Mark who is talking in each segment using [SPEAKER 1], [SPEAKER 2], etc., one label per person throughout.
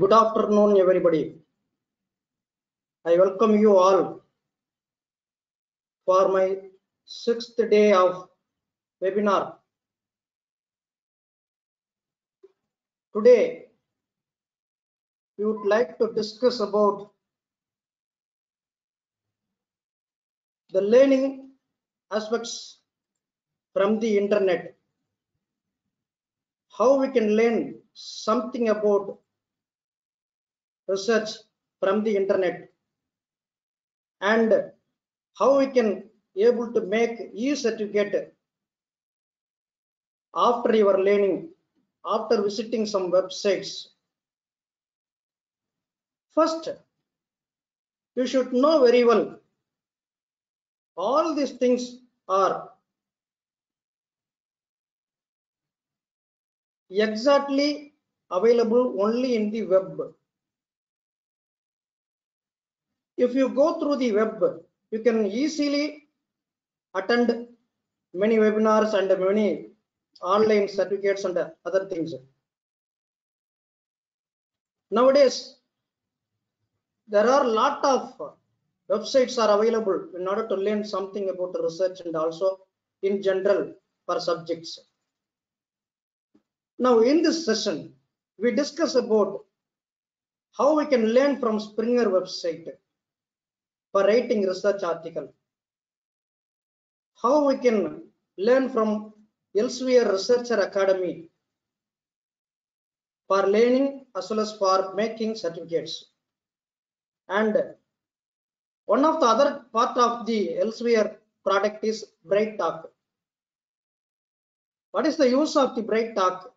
[SPEAKER 1] Good afternoon, everybody. I welcome you all for my 6th day of webinar. Today, we would like to discuss about the learning aspects from the internet. How we can learn something about research from the internet, and how we can able to make e-certificate after your learning, after visiting some websites. First, you should know very well all these things are exactly available only in the web. If you go through the web, you can easily attend many webinars and many online certificates and other things. Nowadays, there are a lot of websites are available in order to learn something about research and also in general for subjects. Now, in this session, we discuss about how we can learn from Springer website for writing research article, how we can learn from Elsevier Researcher Academy for learning as well as for making certificates. And one of the other part of the Elsevier product is BrightTalk. What is the use of the BrightTalk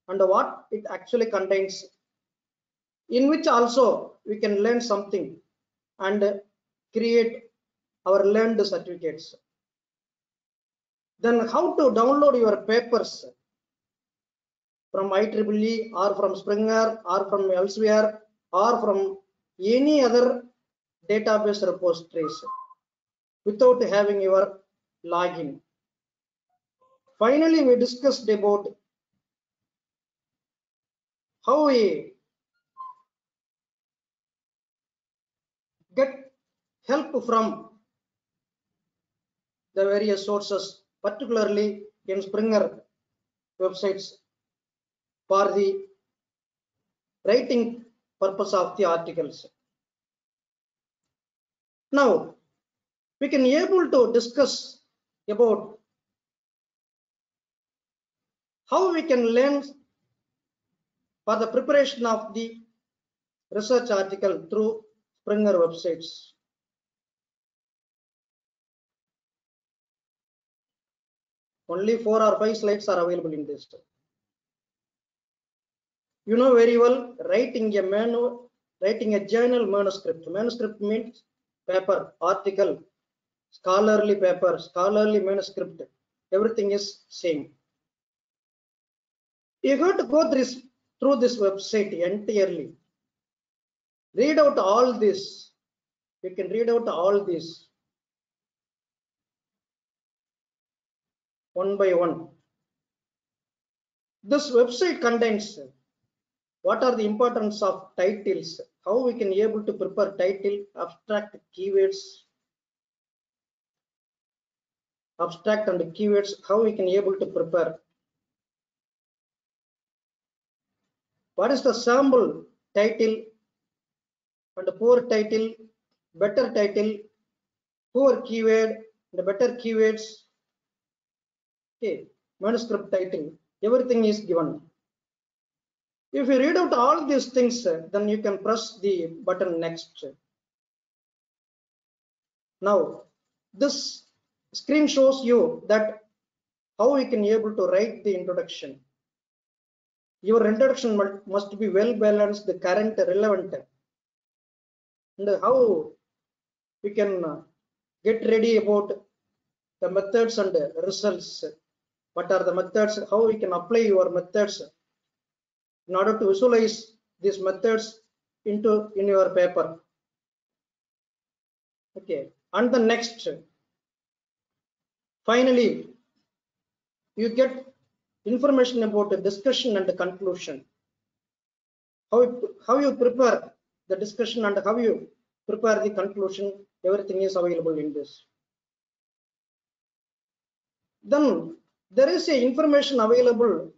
[SPEAKER 1] and what it actually contains, in which also we can learn something and create our learned certificates. Then how to download your papers from IEEE or from Springer or from Elsevier or from any other database repositories without having your login. Finally, we discussed about how we get help from the various sources, particularly in Springer websites for the writing purpose of the articles. Now, we can able to discuss about how we can learn for the preparation of the research article through Springer websites. Only 4 or 5 slides are available in this. You know very well, writing a journal manuscript. Manuscript means paper, article, scholarly paper, scholarly manuscript. Everything is same. You have to go through this website entirely. Read out all this. You can read out all this one by one. This website contains what are the importance of titles, how we can able to prepare title, abstract and keywords, how we can able to prepare. What is the sample title and poor title, better title, poor keyword, and better keywords. Okay, manuscript title, everything is given. If you read out all these things, then you can press the button next. Now, this screen shows you that how we can able to write the introduction. Your introduction must be well balanced, current, relevant, and how we can get ready about the methods and results. What are the methods? How we can apply your methods in order to visualize these methods in your paper. Okay, and the next, finally, you get information about the discussion and the conclusion. how you prepare the discussion and how you prepare the conclusion, everything is available in this. Then there is a information available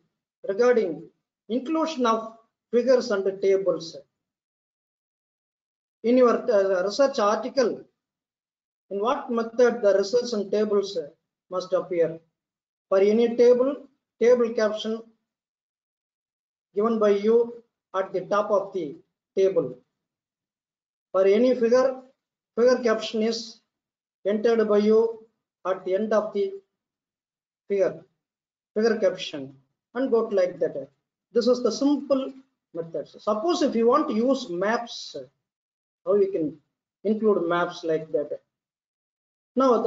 [SPEAKER 1] regarding inclusion of figures and tables. In your research article, in what method the research and tables must appear. For any table caption given by you at the top of the table. For any figure caption is entered by you at the end of the figure caption, and go like that. This is the simple method. Suppose if you want to use maps, how you can include maps like that. Now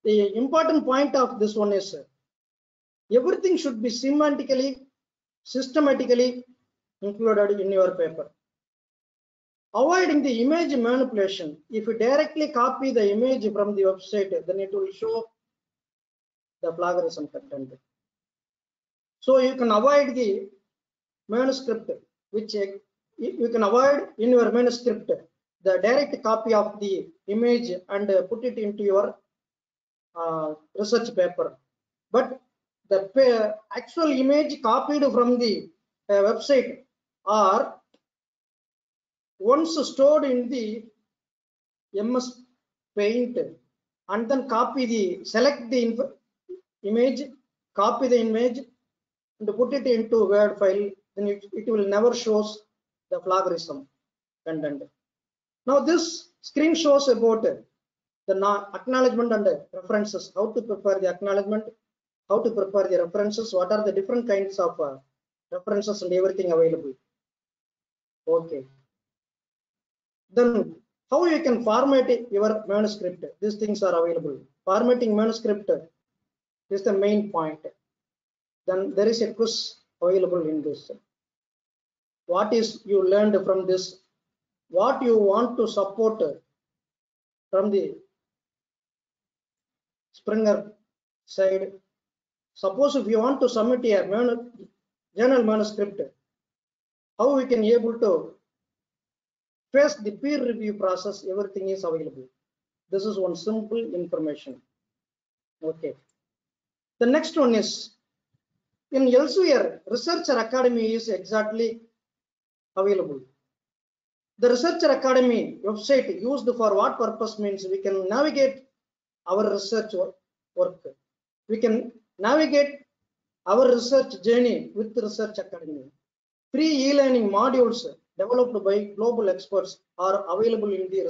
[SPEAKER 1] the important point of this one is everything should be semantically, systematically included in your paper. Avoiding the image manipulation. If you directly copy the image from the website, then it will show the plagiarism content. So you can avoid the manuscript, which you can avoid in your manuscript the direct copy of the image and put it into your research paper. But the actual image copied from the website are once stored in the MS Paint, and then select the image, copy the image and put it into Word file, then it will never shows the plagiarism content. Now this screen shows about the acknowledgement and references, how to prepare the acknowledgement, how to prepare the references, what are the different kinds of references and everything available. Okay. Then how you can format your manuscript, these things are available. Formatting manuscript is the main point. Then there is a quiz available in this. What is you learned from this? What you want to support from the Springer side. Suppose if you want to submit a journal manuscript, how we can able to face the peer review process, everything is available. This is one simple information. Okay. The next one is in Elsevier, Researcher Academy is exactly available. The Researcher Academy website used for what purpose means we can navigate our research work. We can navigate our research journey with Research Academy. Free e-learning modules developed by global experts are available in the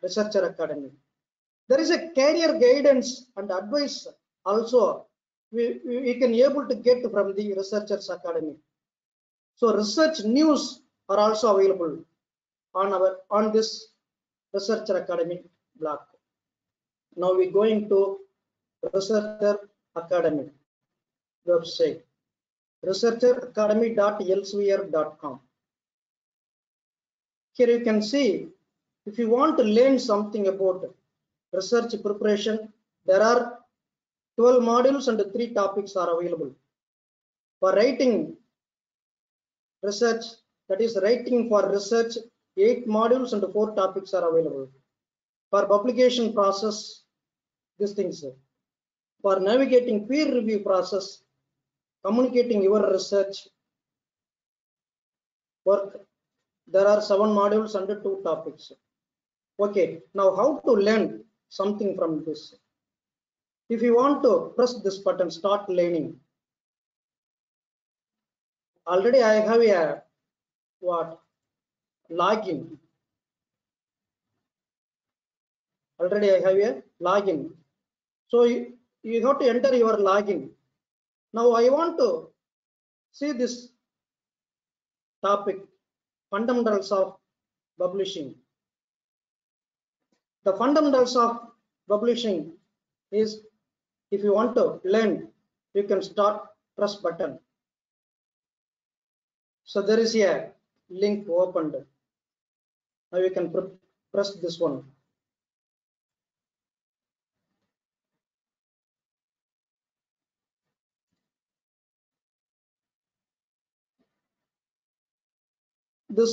[SPEAKER 1] Researcher Academy. There is a career guidance and advice also we can able to get from the Researchers Academy. So research news are also available on this Researcher Academy blog. Now we're going to Researcher Academy website, researcheracademy.elsevier.com. Here you can see, if you want to learn something about research preparation, there are 12 modules and 3 topics are available. For writing research, that is writing for research, 8 modules and 4 topics are available. For publication process, these things. For navigating peer review process, communicating your research work, there are 7 modules and 2 topics. Okay, now how to learn something from this? If you want to press this button, start learning. Already I have a login. Already I have a login. So you have to enter your login. Now I want to see this topic, fundamentals of publishing. The fundamentals of publishing is, if you want to learn, you can start press button. So there is a link opened. Now you can press this one. this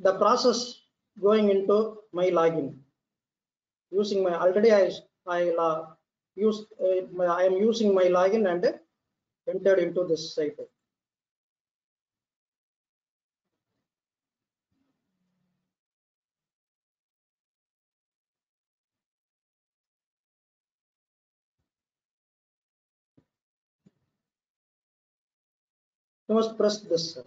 [SPEAKER 1] the process going into my login using my already I am using my login and entered into this site. You must press this.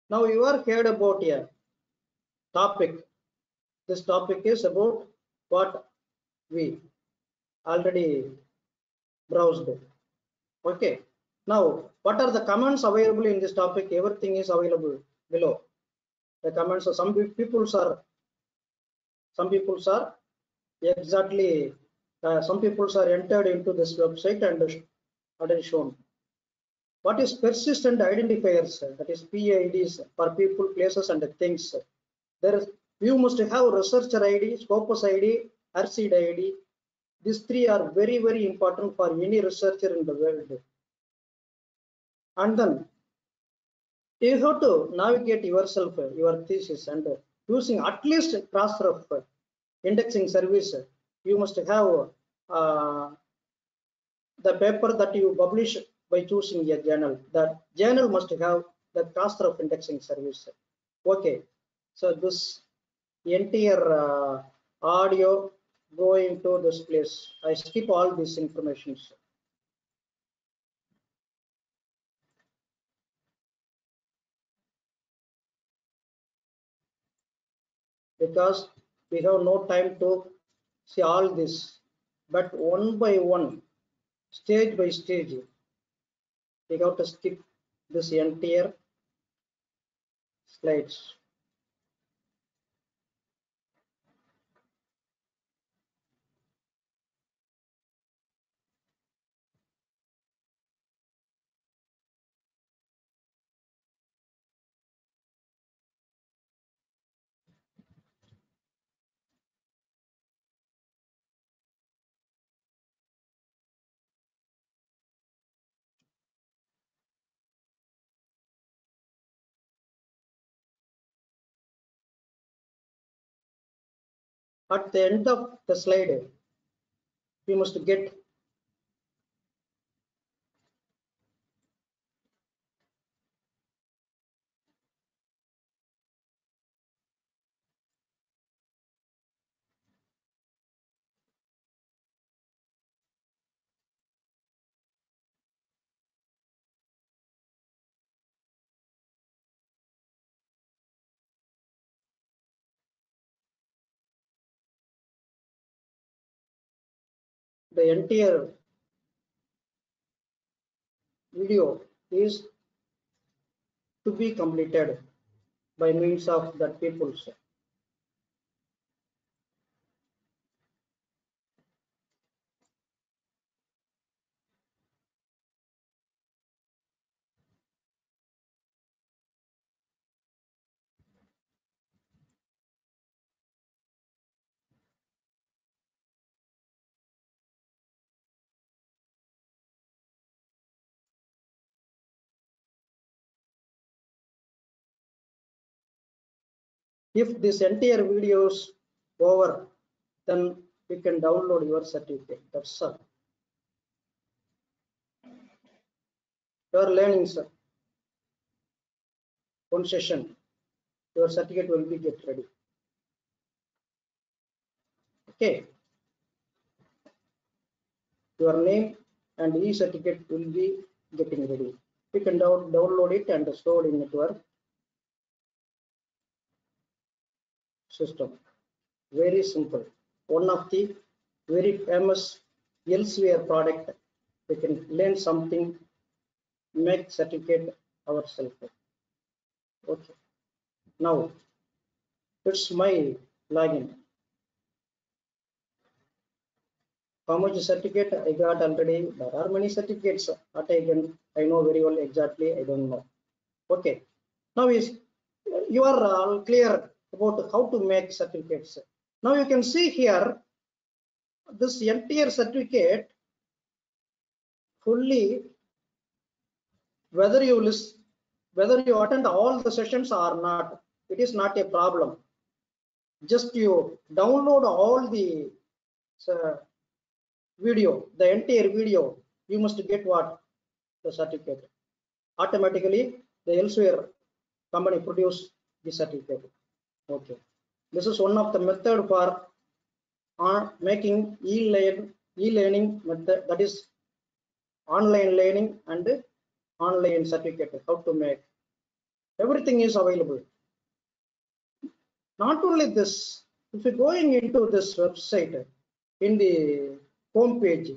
[SPEAKER 1] Now you are heard about a topic. This topic is about what we already browsed. Okay. Now, what are the comments available in this topic? Everything is available below. The comments are some people are exactly some people are entered into this website and already shown. What is persistent identifiers? That is PIDs for people, places, and things. There is, you must have researcher ID, Scopus ID, RCD ID. These three are very, very important for any researcher in the world. And then you have to navigate yourself, your thesis, and using at least Crossref indexing service. You must have the paper that you publish by choosing a journal. The journal must have the Crossref indexing service. Okay, so this entire audio going to this place. I skip all these informations. Because we have no time to see all this, but one by one, stage by stage, we have to skip this entire slides. At the end of the slide, we must get the entire video is to be completed by means of that people. If this entire video is over, then you can download your certificate. That's all. Your learning, sir. One session, your certificate will be get ready. Okay, your name and e-certificate will be getting ready. You can download it and store in your system. Very simple. One of the very famous Elsewhere product. We can learn something, make certificate ourselves. Okay. Now it's my login. How much certificate I got already? There are many certificates. What I know very well exactly. I don't know. Okay. Now is you are all clear about how to make certificates. Now you can see here this entire certificate fully, whether you list, whether you attend all the sessions or not, it is not a problem. Just you download all the uh, video, the entire video, you must get what? The certificate. Automatically, the Elsewhere company produce the certificate. Okay. This is one of the method for making e-learning method, that is online learning and online certificate. How to make everything is available. Not only this, if you're going into this website in the home page,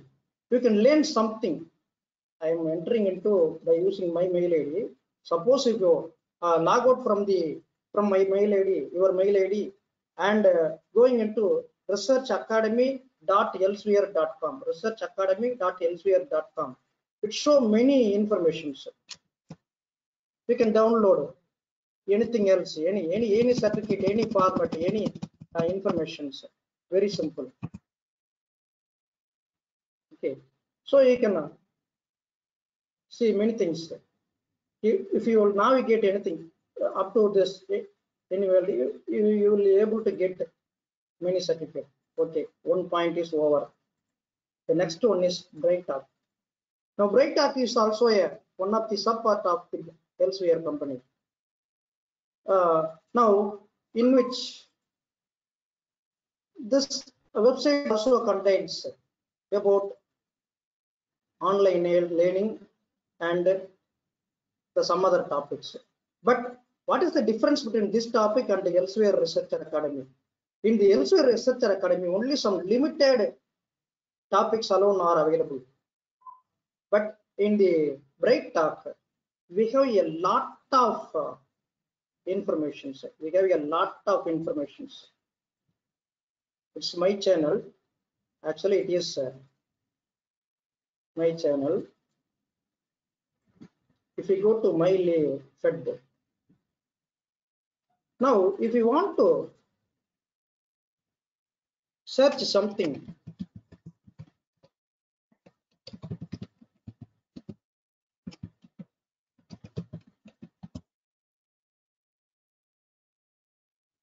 [SPEAKER 1] you can learn something. I am entering into by using my mail ID. Suppose if you log out from my mail ID, your mail ID, and going into researchacademy.elsewhere.com, researchacademy.elsewhere.com, it show many informations. You can download anything else, any certificate, any format, any informations. Very simple. Okay, so you can see many things. If you will navigate anything up to this anywhere, you will be able to get many certificates. Okay, one point is over. The next one is BrightTalk. Now BrightTalk is also one of the sub part of the Elsewhere company. Now, in which this website also contains about online learning and some other topics. But what is the difference between this topic and the Elsewhere Researcher Academy? In the Elsewhere Researcher Academy, only some limited topics alone are available. But in the BrightTalk, we have a lot of information. We have a lot of information. It's my channel. Actually, it is my channel. If we go to my fed, now if you want to search something,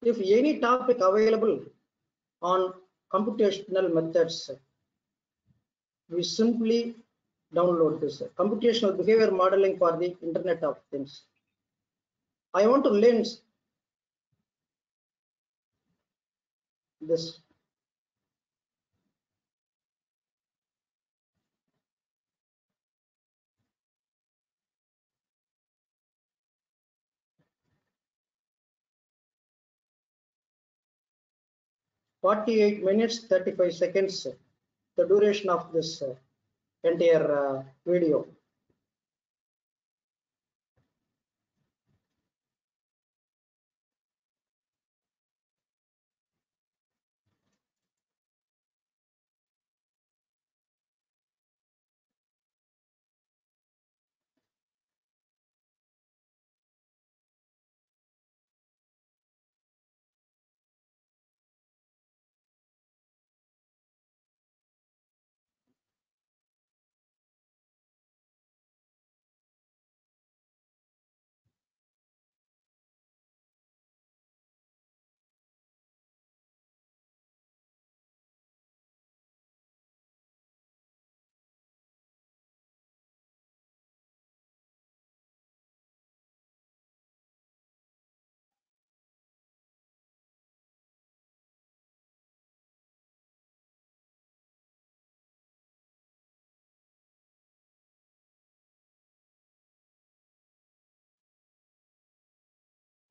[SPEAKER 1] if any topic available on computational methods, we simply download this computational behavior modeling for the Internet of Things. I want to learn this. "48 minutes 35 seconds, the duration of this entire video.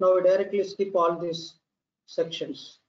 [SPEAKER 1] Now we directly skip all these sections.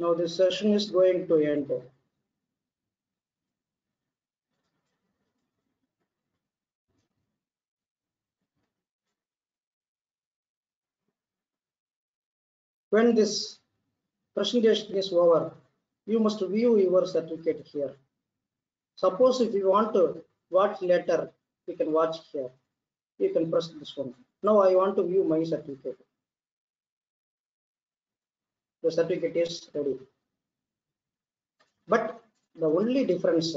[SPEAKER 1] Now this session is going to end. When this presentation is over, you must view your certificate here. Suppose if you want to watch later, you can watch here. You can press this one. Now I want to view my certificate. The certificate is ready. But the only difference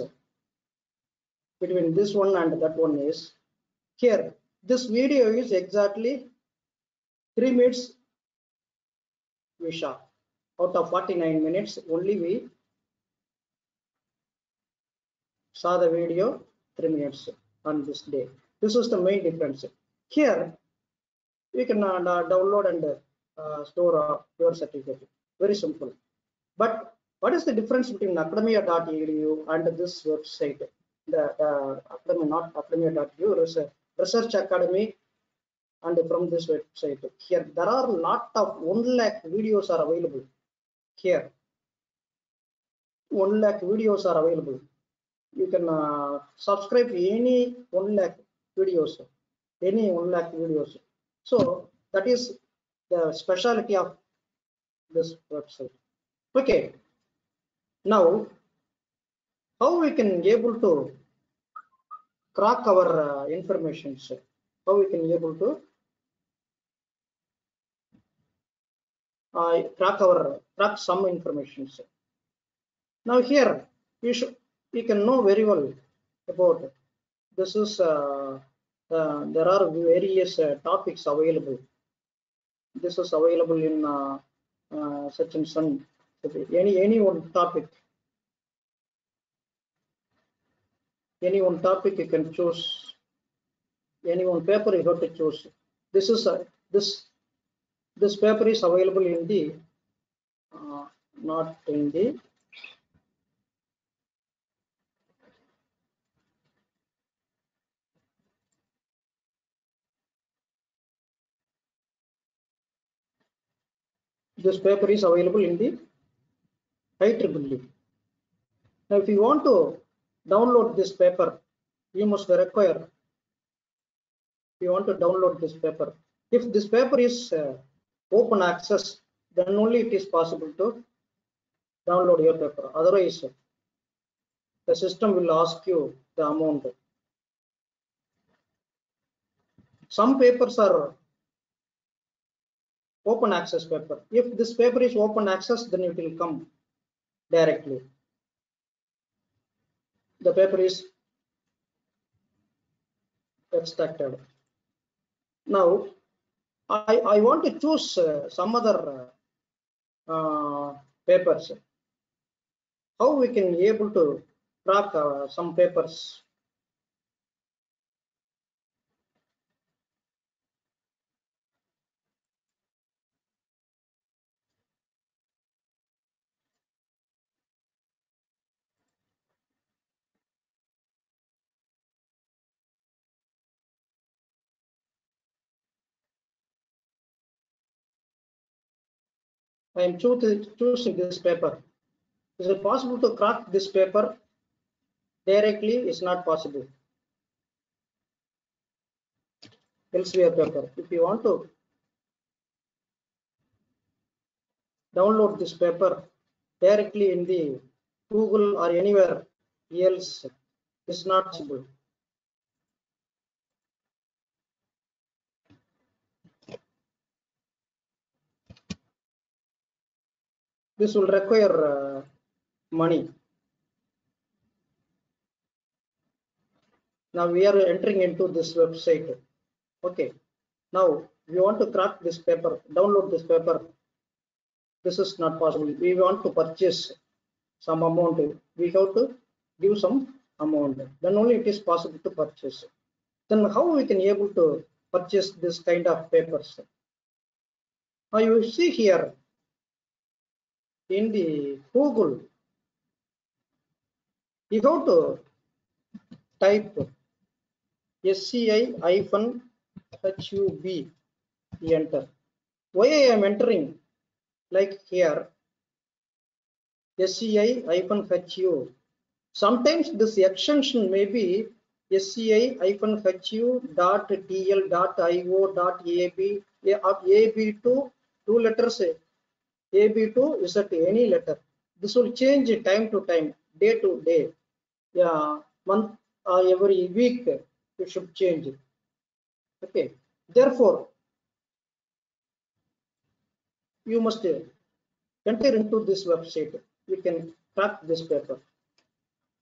[SPEAKER 1] between this one and that one is here. This video is exactly 3 minutes we shot. Out of 49 minutes, only we saw the video 3 minutes on this day. This is the main difference. Here, you can download and store your certificate. Very simple. But what is the difference between academia.edu and this website? The not academia.edu, Research Academy, and from this website. Here, there are a lot of 1 lakh videos are available. Here, 1 lakh videos are available. You can subscribe any 1 lakh videos, any 1 lakh videos. So that is the specialty of this website. Okay. Now, how we can able to crack our information? How we can able to crack some information? Now here you can know very well about this is there are various topics available. This is available in such and some any one topic. Any one topic you can choose. Any one paper you have to choose. This is this paper is available in the not in the this paper is available in the IEEE. Now, if you want to download this paper, you must require. If you want to download this paper, if this paper is open access, then only it is possible to download your paper. Otherwise, the system will ask you the amount. Some papers are open access paper. If this paper is open access, then it will come directly. The paper is extracted. Now, I want to choose some other papers. How we can be able to crack some papers? I am choosing this paper. Is it possible to crack this paper directly? Is not possible. Elsewhere paper. If you want to download this paper directly in the Google or anywhere else. It's not possible. This will require money. Now we are entering into this website. Okay. Now we want to crack this paper, download this paper. This is not possible. We want to purchase some amount. We have to give some amount. Then only it is possible to purchase. Then how we can able to purchase this kind of papers? Now you see here in the Google, you have to type SCI-HUB, enter. Why I am entering like here SCI-HU? Sometimes this extension may be SCI-HU.tl.io.ab AB2, two letters. AB2 is at any letter. This will change time to time, day to day. Yeah, month or every week it should change. Okay. Therefore, you must enter into this website. You can track this paper.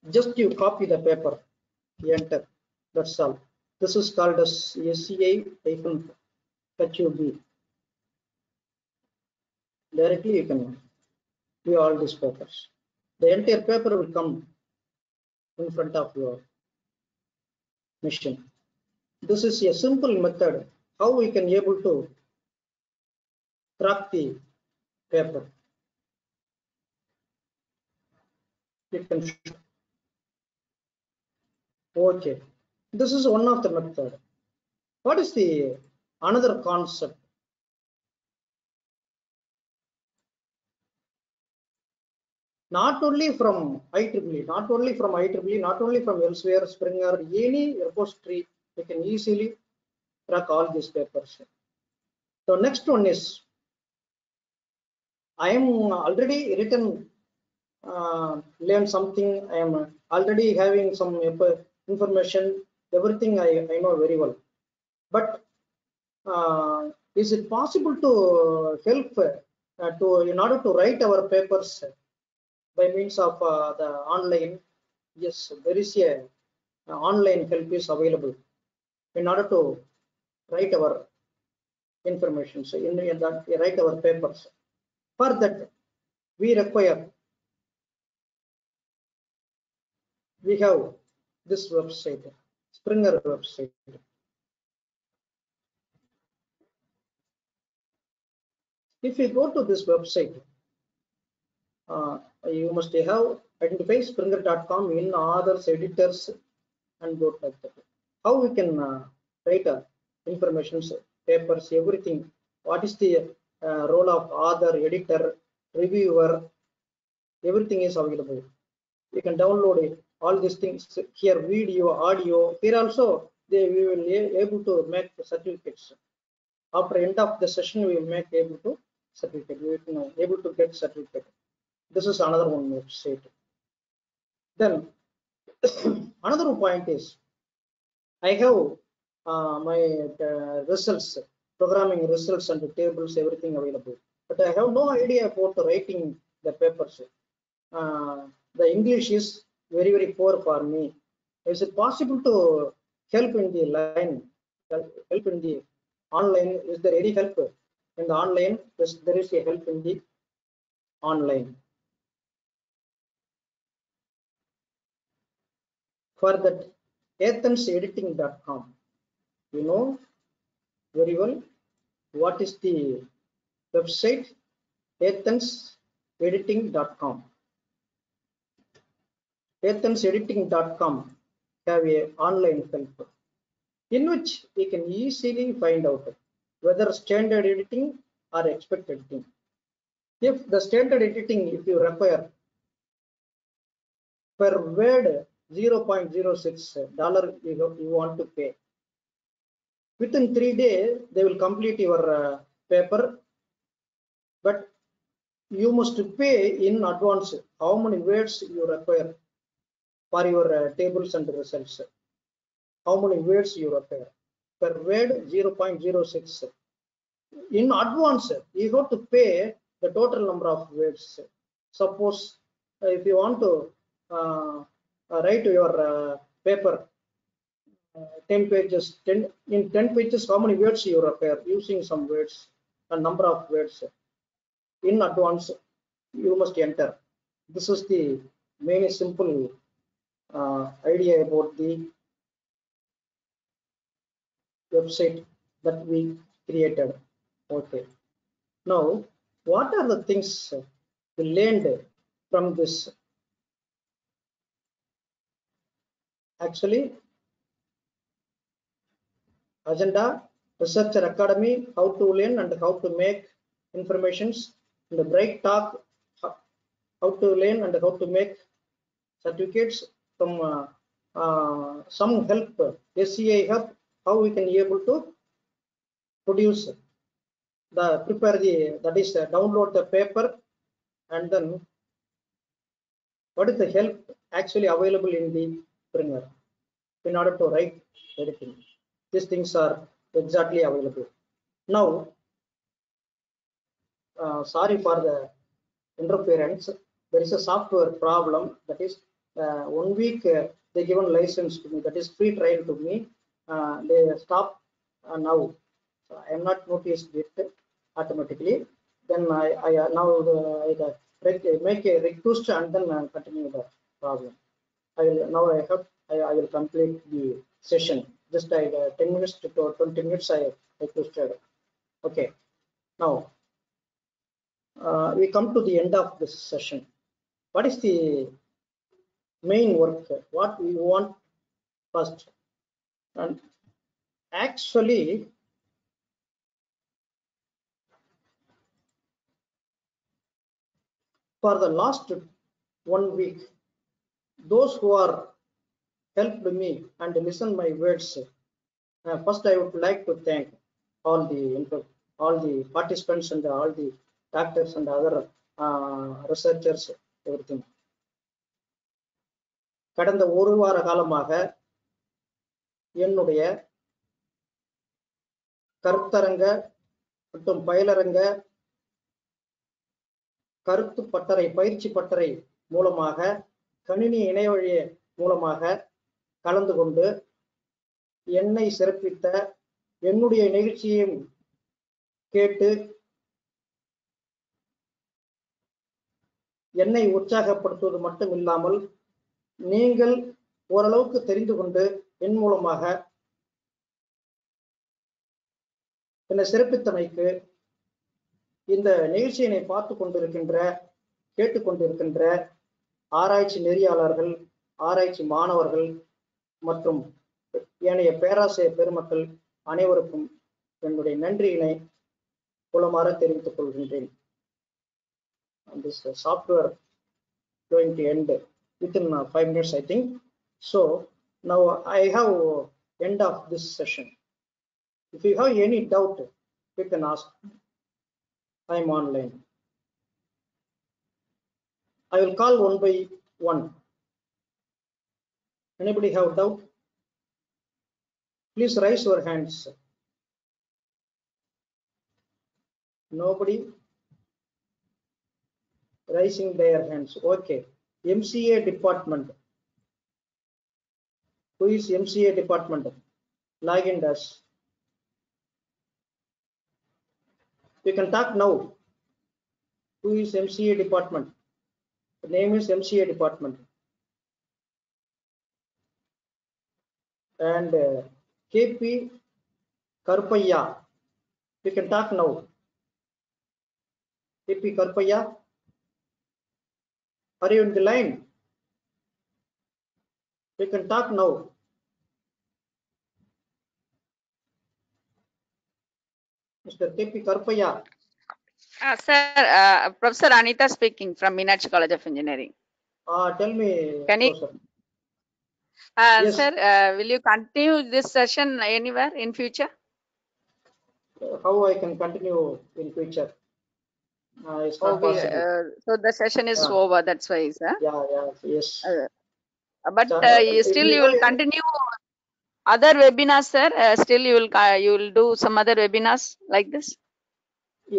[SPEAKER 1] Just you copy the paper, enter. That's all. This is called as SCI-HUB. Directly you can view all these papers. The entire paper will come in front of your machine. This is a simple method how we can able to track the paper. You can show. Okay, this is one of the method. What is the another concept? Not only from IEEE, not only from IEEE, not only from elsewhere, Springer, any repository, you can easily track all these papers. So next one is, I am already written, learn something. I am already having some information. Everything I know very well. But is it possible to help in order to write our papers by means of the online? Yes, there is a online help is available in order to write our information. So in that we write our papers. For that we require, we have this website, Springer website. If you go to this website, you must have identify springer.com in others, editors, and go like that. How we can write information, papers, everything. What is the role of author, editor, reviewer? Everything is available. You can download it. All these things here, video, audio. Here also, we will be able to make the certificates. After end of the session, we will make able to certificate. We will able to get certificate. This is another one website. Then another point is, I have my results, programming results and the tables, everything available. But I have no idea about writing the papers. The English is very, very poor for me. Is it possible to help in the line, help in the online? Is there any help in the online? Yes, there is a help in the online. For that, athensediting.com, you know very well what is the website. athensediting.com. athensediting.com have a online help in which we can easily find out whether standard editing or expert editing. If the standard editing, if you require per word $0.06 you want to pay, within 3 days they will complete your paper. But you must pay in advance how many words you require for your tables and results. How many words you require. Per word 0.06. In advance, you have to pay the total number of words. Suppose if you want to write your paper 10 pages, 10 pages, how many words you require using some words, a number of words. In advance, you must enter. This is the main simple idea about the website that we created. Okay. Now, what are the things we learned from this? Actually, agenda, researcher academy, how to learn and how to make informations, and the bright talk, how to learn and how to make certificates from some help, SCI help, how we can be able to produce prepare the, that is download the paper, and then what is the help actually available in the printer in order to write everything. These things are exactly available. Now, sorry for the interference. There is a software problem, that is 1 week they given license to me, that is free trial to me. They stop now. So I am not noticed it automatically. Then I now make a request and then continue the problem. I will now I will complete the session. Just 10 minutes to 20 minutes I requested. Okay. Now we come to the end of this session. What is the main work? What we want first? And actually, for the last 1 week, those who are helped me and listen my words, first I would like to thank all the participants and all the doctors and other researchers, everything. கடந்த ஒரு வார காலமாக என்னுடைய கருத்தரங்க மற்றும் பயிலரங்க கருத்து பட்டறை பயிற்சி பட்டறை மூலமாக கணினி இணையவழி மூலமாக கலந்து கொண்டு என்னை சிறப்பித்த, என்னுடைய நிகழ்ச்சியையும் கேட்டு என்னை உற்சாகப்படுத்துவது மட்டும் இல்லாமல் நீங்கள் ஓரளவுக்கு தெரிந்து கொண்டு என் மூலமாக என்னை சிறப்பித்தமைக்கு இந்த நிகழ்ச்சியினை பார்த்து கொண்டிருக்கின்ற கேட்டுக்கொண்டிருக்கின்ற ஆராய்ச்சி நெறியாளர்கள், ஆராய்ச்சி மாணவர்கள் மற்றும் ஏனைய பேராசிரியர் பெருமக்கள் அனைவருக்கும் என்னுடைய நன்றியினை புலமாற தெரிவித்துக் கொள்கின்றேன். This software going to end within 5 minutes, I think. So now I have end of this session. If you have any doubt, you can ask. I am online. I will call one by one. Anybody have doubt? Please raise your hands. Nobody raising their hands. Okay. MCA department. Who is MCA department? Login dash. You can talk now. Who is MCA department? The name is MCA department. And KP Karpaya. You can talk now. KP Karpaya. Are you in the line? You can talk now. Mr. KP Karpaya.
[SPEAKER 2] Sir, Professor Anita speaking from Meenakshi College of Engineering.
[SPEAKER 1] Tell me, Professor.
[SPEAKER 2] Yes. Sir, will you continue this session anywhere in future?
[SPEAKER 1] How I can continue in future? It's not possible.
[SPEAKER 2] So the session is
[SPEAKER 1] Yeah.
[SPEAKER 2] over. That's why, sir.
[SPEAKER 1] Yes.
[SPEAKER 2] But
[SPEAKER 1] So,
[SPEAKER 2] still
[SPEAKER 1] you
[SPEAKER 2] you
[SPEAKER 1] know,
[SPEAKER 2] will continue other webinars, sir. Still you will do some other webinars like this.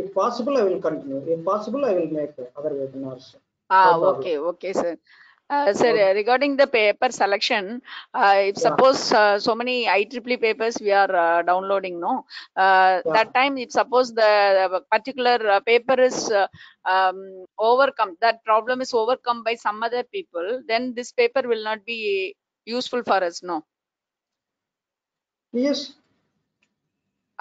[SPEAKER 1] if possible, I will continue. If possible, I will make other webinars. No problem.
[SPEAKER 2] Okay, sir. Sir,
[SPEAKER 1] Okay.
[SPEAKER 2] regarding the paper selection, if
[SPEAKER 1] Yeah.
[SPEAKER 2] suppose so many IEEE papers we are downloading, no,
[SPEAKER 1] Yeah.
[SPEAKER 2] that time if suppose the particular paper is overcome, that problem is overcome by some other people, then this paper will not be useful for us, no.
[SPEAKER 1] Yes.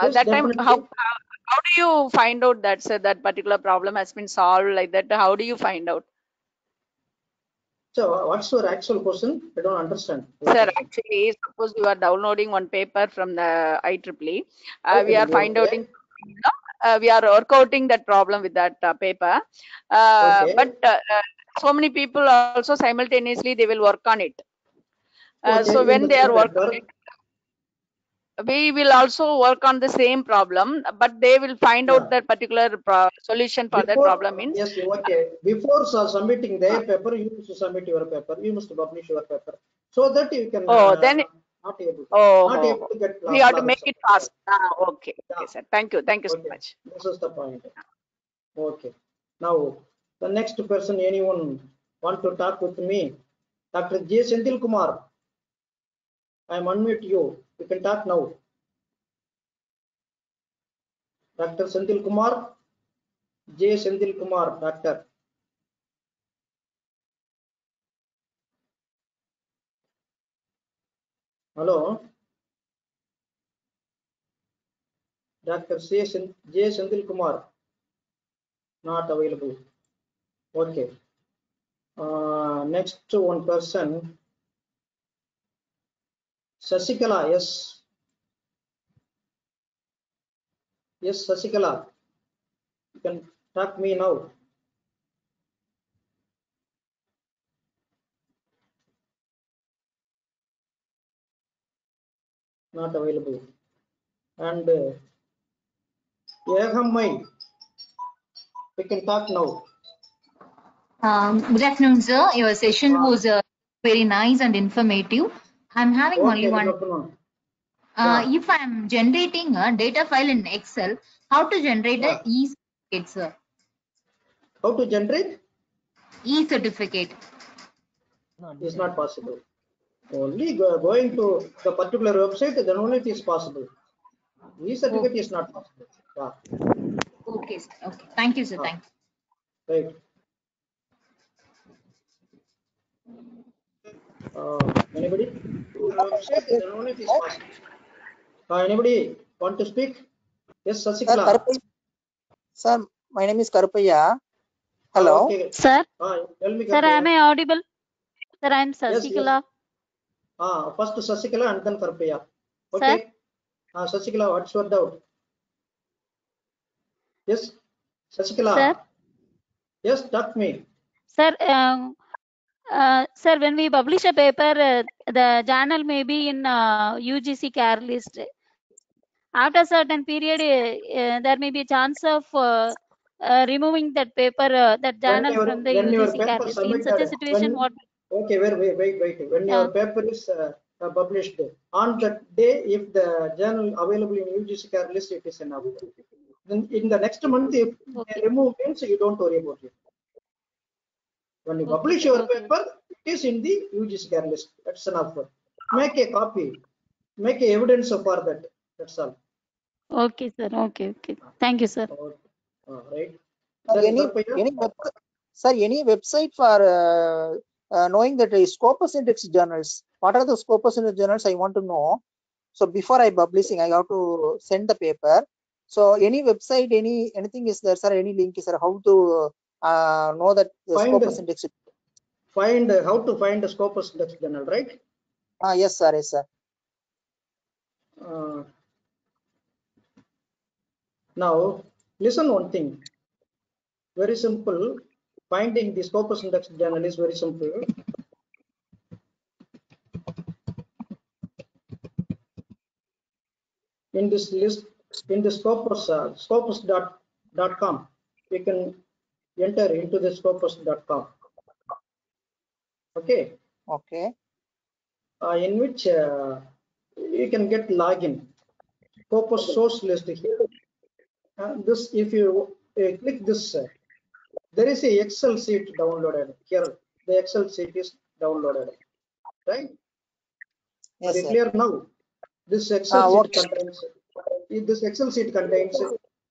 [SPEAKER 1] Yes,
[SPEAKER 2] That time,
[SPEAKER 1] definitely.
[SPEAKER 2] how do you find out that, sir, that particular problem has been solved like that? How do you find out?
[SPEAKER 1] So, what's your actual question? I don't understand your
[SPEAKER 2] Sir,
[SPEAKER 1] question.
[SPEAKER 2] actually, suppose you are downloading one paper from the IEEE, we are
[SPEAKER 1] Okay.
[SPEAKER 2] we are workouting that problem with that paper.
[SPEAKER 1] Okay.
[SPEAKER 2] But so many people also simultaneously they will work on it. So
[SPEAKER 1] Okay. In
[SPEAKER 2] when
[SPEAKER 1] the
[SPEAKER 2] they
[SPEAKER 1] same
[SPEAKER 2] are working,
[SPEAKER 1] paper.
[SPEAKER 2] we will also work on the same problem, but they will find out
[SPEAKER 1] Yeah.
[SPEAKER 2] that particular solution for that
[SPEAKER 1] Before,
[SPEAKER 2] problem means.
[SPEAKER 1] yes, okay. Before submitting their paper, you must submit your paper. You must publish your paper so that you can
[SPEAKER 2] Then
[SPEAKER 1] not able to get
[SPEAKER 2] we have to make
[SPEAKER 1] flourish.
[SPEAKER 2] it fast. Okay,
[SPEAKER 1] Yeah.
[SPEAKER 2] sir. Thank you so
[SPEAKER 1] Okay.
[SPEAKER 2] much.
[SPEAKER 1] This is the point. Okay. Now, the next person, anyone want to talk with me? Dr. J. Senthil Kumar. I am unmute you. You can talk now. Dr. Senthil Kumar. J. Senthil Kumar, doctor. Hello. Dr. J. Senthil Kumar. Not available. Okay. Next one person. Sasikala. Yes. Yes, Sasikala. You can talk me now. Not available. And Yehamai. We can talk now.
[SPEAKER 3] Good afternoon, sir. Your session
[SPEAKER 1] Ah,
[SPEAKER 3] was very nice and informative. I'm having only
[SPEAKER 1] okay, good
[SPEAKER 3] one.
[SPEAKER 1] afternoon. Yeah,
[SPEAKER 3] If I'm generating a data file in Excel, how to generate
[SPEAKER 1] yeah.
[SPEAKER 3] a e-certificate, sir?
[SPEAKER 1] How to generate
[SPEAKER 3] E-certificate.
[SPEAKER 1] is not possible. Only going to the particular website, then only it is possible. E-certificate
[SPEAKER 3] Okay,
[SPEAKER 1] is
[SPEAKER 3] sir.
[SPEAKER 1] not possible. Yeah,
[SPEAKER 3] Okay, sir. Okay. Thank you, sir.
[SPEAKER 1] ah,
[SPEAKER 3] Thank you.
[SPEAKER 1] right. Anybody? Website, then only it is possible. Anybody want to speak? Yes,
[SPEAKER 4] Sir,
[SPEAKER 1] Sasikala.
[SPEAKER 4] sir, my name is Karupaya. Hello.
[SPEAKER 1] Okay.
[SPEAKER 5] Sir,
[SPEAKER 1] Tell me,
[SPEAKER 5] sir, am
[SPEAKER 1] Karpaya.
[SPEAKER 5] I audible? Sir, I am
[SPEAKER 1] Yes.
[SPEAKER 5] Sasikala.
[SPEAKER 1] First Sasikala and then Karpaya.
[SPEAKER 5] Sir,
[SPEAKER 1] Okay. Sasikala, what's your doubt? Yes,
[SPEAKER 5] sir,
[SPEAKER 1] Sasikala. Yes, talk me.
[SPEAKER 5] sir, sir, when we publish a paper, the journal may be in UGC care list. After a certain period, there may be a chance of removing that paper, that
[SPEAKER 1] When
[SPEAKER 5] journal from the
[SPEAKER 1] your
[SPEAKER 5] UGC care
[SPEAKER 1] paper
[SPEAKER 5] list. In such a
[SPEAKER 1] submitted,
[SPEAKER 5] situation, what?
[SPEAKER 1] okay, wait. When
[SPEAKER 5] Yeah.
[SPEAKER 1] your paper is published on that day, if the journal available in UGC care list, it is enough. Then in the next month, if
[SPEAKER 5] Okay.
[SPEAKER 1] they remove means you don't worry about it. When you
[SPEAKER 5] Okay,
[SPEAKER 1] publish
[SPEAKER 5] sir.
[SPEAKER 1] your
[SPEAKER 5] Okay.
[SPEAKER 1] paper, it is in the UGC care list. That's enough. Make a copy. Make a evidence for that. That's all.
[SPEAKER 5] Okay, sir. Okay. Thank you, sir.
[SPEAKER 1] Right. Then Karpaya.
[SPEAKER 4] Any website for knowing that Scopus Index journals? What are the Scopus Index journals? I want to know. So before I publishing, I have to send the paper. So any website, anything is there, sir? Any link is there? How to know that the Scopus Index?
[SPEAKER 1] Find how to find the Scopus Index journal, right?
[SPEAKER 4] Yes, sir. Yes, sir.
[SPEAKER 1] Now listen one thing. Very simple. Finding the Scopus Index journal is very simple. In this list, in the Scopus, scopus.com, we can enter into the scopus.com. Okay.
[SPEAKER 4] Okay.
[SPEAKER 1] In which you can get login. Scopus source list here. This, if you click this, there is a Excel sheet downloaded here. The Excel sheet is downloaded, right?
[SPEAKER 4] Yes,
[SPEAKER 1] Are you
[SPEAKER 4] sir.
[SPEAKER 1] clear now? This Excel sheet
[SPEAKER 4] Okay.
[SPEAKER 1] contains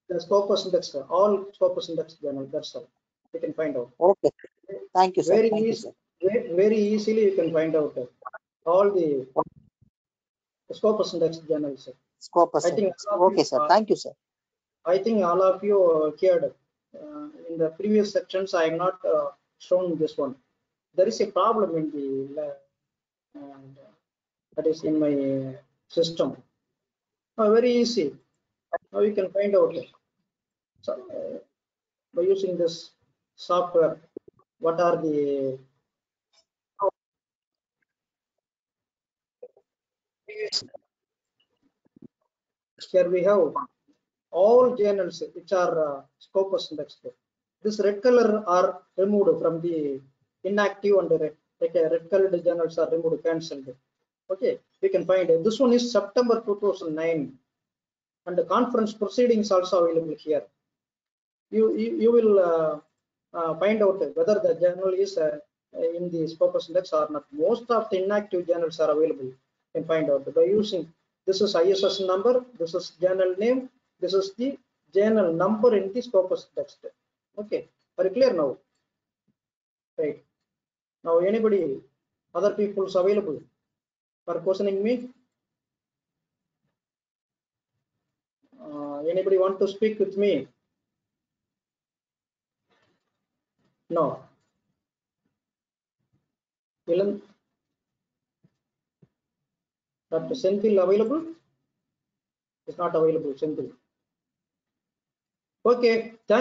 [SPEAKER 1] the Scopus index, all Scopus index journal. That's all. You can find out.
[SPEAKER 4] Okay. Thank you, sir.
[SPEAKER 1] Very
[SPEAKER 4] Thank you,
[SPEAKER 1] easy.
[SPEAKER 4] sir.
[SPEAKER 1] Very easily you can find out all the Scopus index journals.
[SPEAKER 4] Scopus
[SPEAKER 1] I think
[SPEAKER 4] index. Okay, sir. Thank you, sir.
[SPEAKER 1] I think all of you cared. In the previous sections, I have not shown this one. There is a problem in the lab, and that is in my system. Very easy. Now you can find out. So, by using this software, what are the here we have all journals which are Scopus indexed. This red color are removed from the inactive, and red colored journals are removed, cancelled. Okay, we can find it. This one is September 2009, and the conference proceedings also available here. You will find out whether the journal is in the Scopus index or not. Most of the inactive journals are available. You can find out by using this is ISS number, this is journal name, this is the journal number in the Scopus text. Okay, are you clear now? Right. Now anybody, other people's available for questioning me? Anybody want to speak with me? No. Ilan, Dr. Senthil available? It's not available, Senthil. Okay, thank